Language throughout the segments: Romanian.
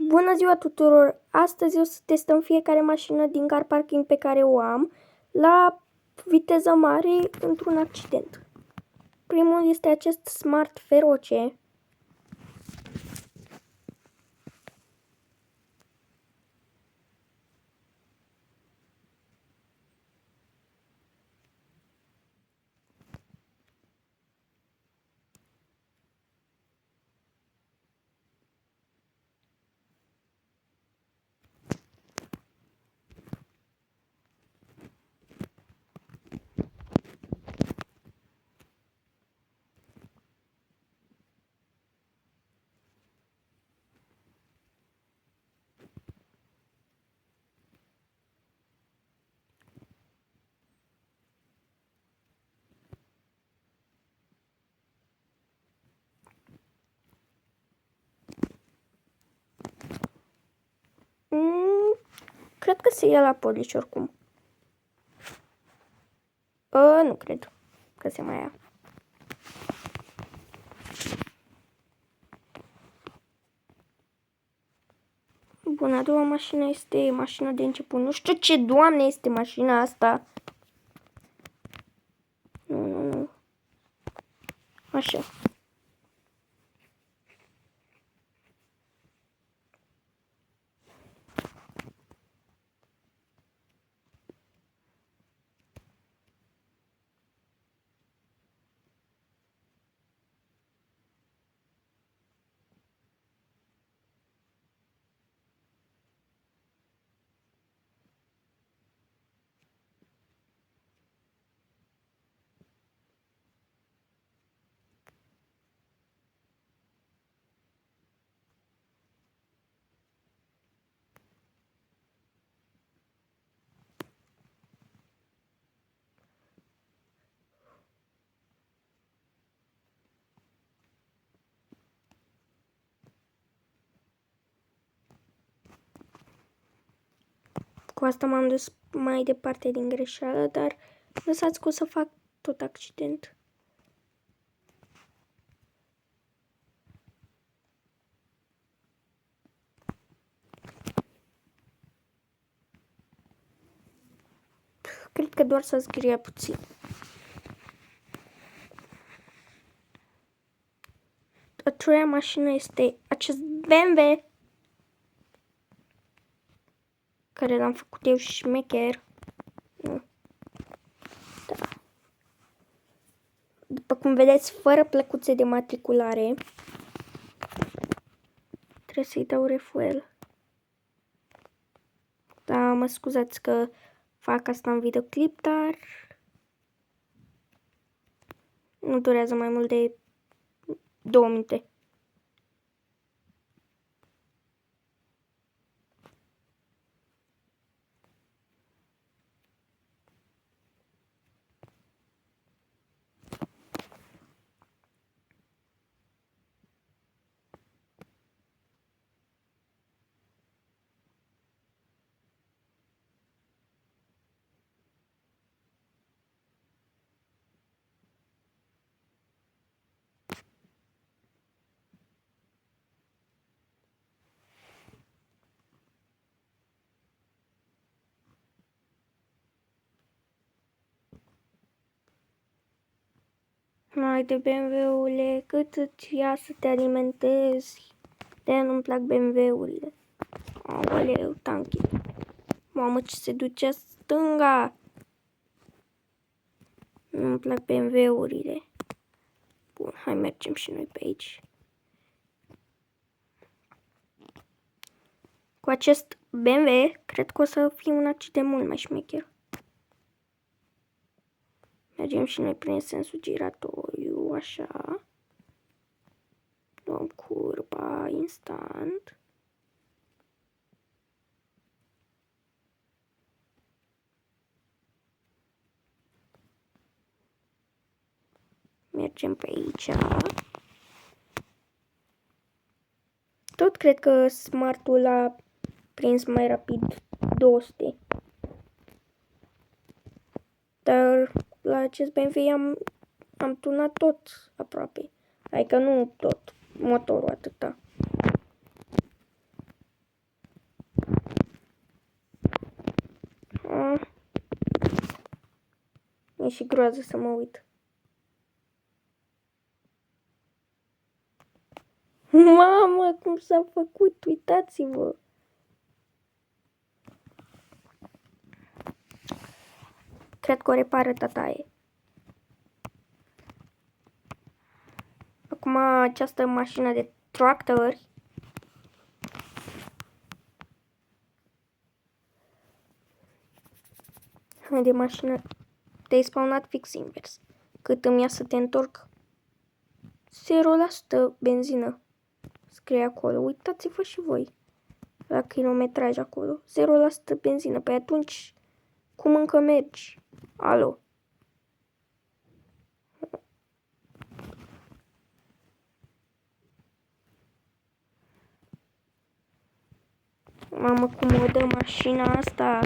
Bună ziua tuturor! Astăzi o să testăm fiecare mașină din car parking pe care o am la viteză mare într-un accident. Primul este acest Smart Feroce. Cred că se ia la polish oricum. Nu cred că se mai ia. Bun, a doua mașină este mașina de început. Nu știu ce doamne este mașina asta. Nu. Așa. Cu asta m-am dus mai departe din greșeală, dar lăsați că o să fac tot accident. Cred că doar s-a zgâriat puțin. A treia mașină este acest BMW care l-am făcut eu șmecher. Nu. Da. După cum vedeți, fără plăcuțe de matriculare. Trebuie să-i dau refuel. Da, mă scuzați că fac asta în videoclip, dar nu durează mai mult de 2 minute. Mai de BMW-ule, cât îți ia să te alimentezi? De-aia nu-mi plac BMW-urile. Aoleu, tanky. Mamă, ce se duce stânga! Nu-mi plac BMW-urile. Bun, hai mergem și noi pe aici. Cu acest BMW, cred că o să fie un accident mult mai șmecher. Mergem și noi prin sensul giratoriu, așa. Luăm curba instant. Mergem pe aici. Tot cred că Smartul a prins mai rapid 200. Dar la acest BMW am tunat tot aproape. Adică nu tot, motorul atâta. groază să mă uit. Mamă, cum s-a făcut, uitați-vă. Cred că o repară tataie. Acum această mașină de tractori. De mașină te-ai spawnat fix invers. Cât îmi ia să te întorc? 0% benzină. Scrie acolo. Uitați-vă și voi la kilometraj acolo. 0% benzină. Păi atunci cum încă mergi? Alo? Mamă, cum o dă mașina asta.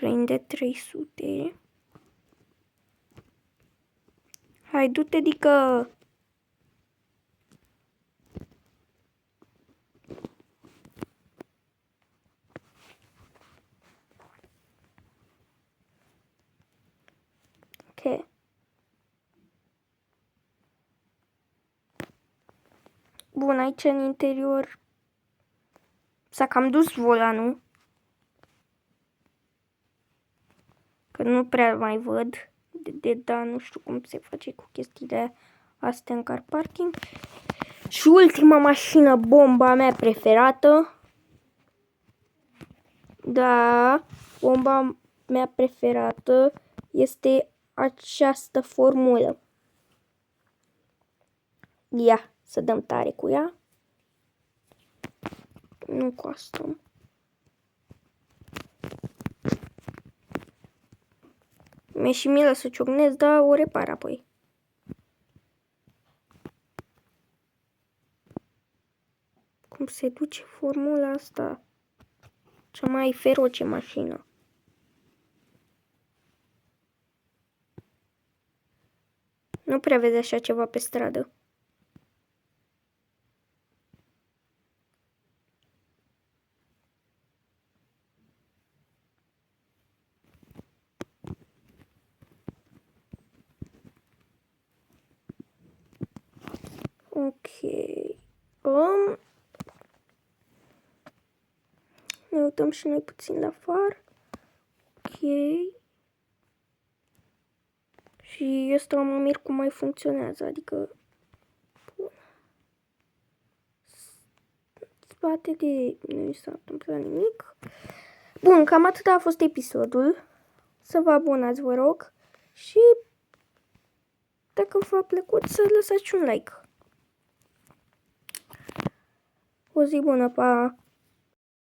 Prinde 300. Hai, du-te, dică! Ok. Bun, aici în interior s-a cam dus volanul. Că nu prea mai văd. Da, nu știu cum se face cu chestiile astea în car parking. Și ultima mașină, bomba mea preferată. Da, bomba mea preferată este această formulă. Ia, să dăm tare cu ea. Nu costum. Mi-e și milă să ciocnesc, dar o repar apoi. Cum se duce formula asta? Cea mai feroce mașină. Nu prea vezi așa ceva pe stradă. Ok. Ne uităm și noi puțin la far. Ok. Și ăsta mă mir cum mai funcționează, adică... Bun. Spatele nu s-a întâmplat nimic. Bun, cam atât a fost episodul. Să vă abonați, vă rog. Și dacă v-a plăcut, să lăsați un like. O zi bună, pa!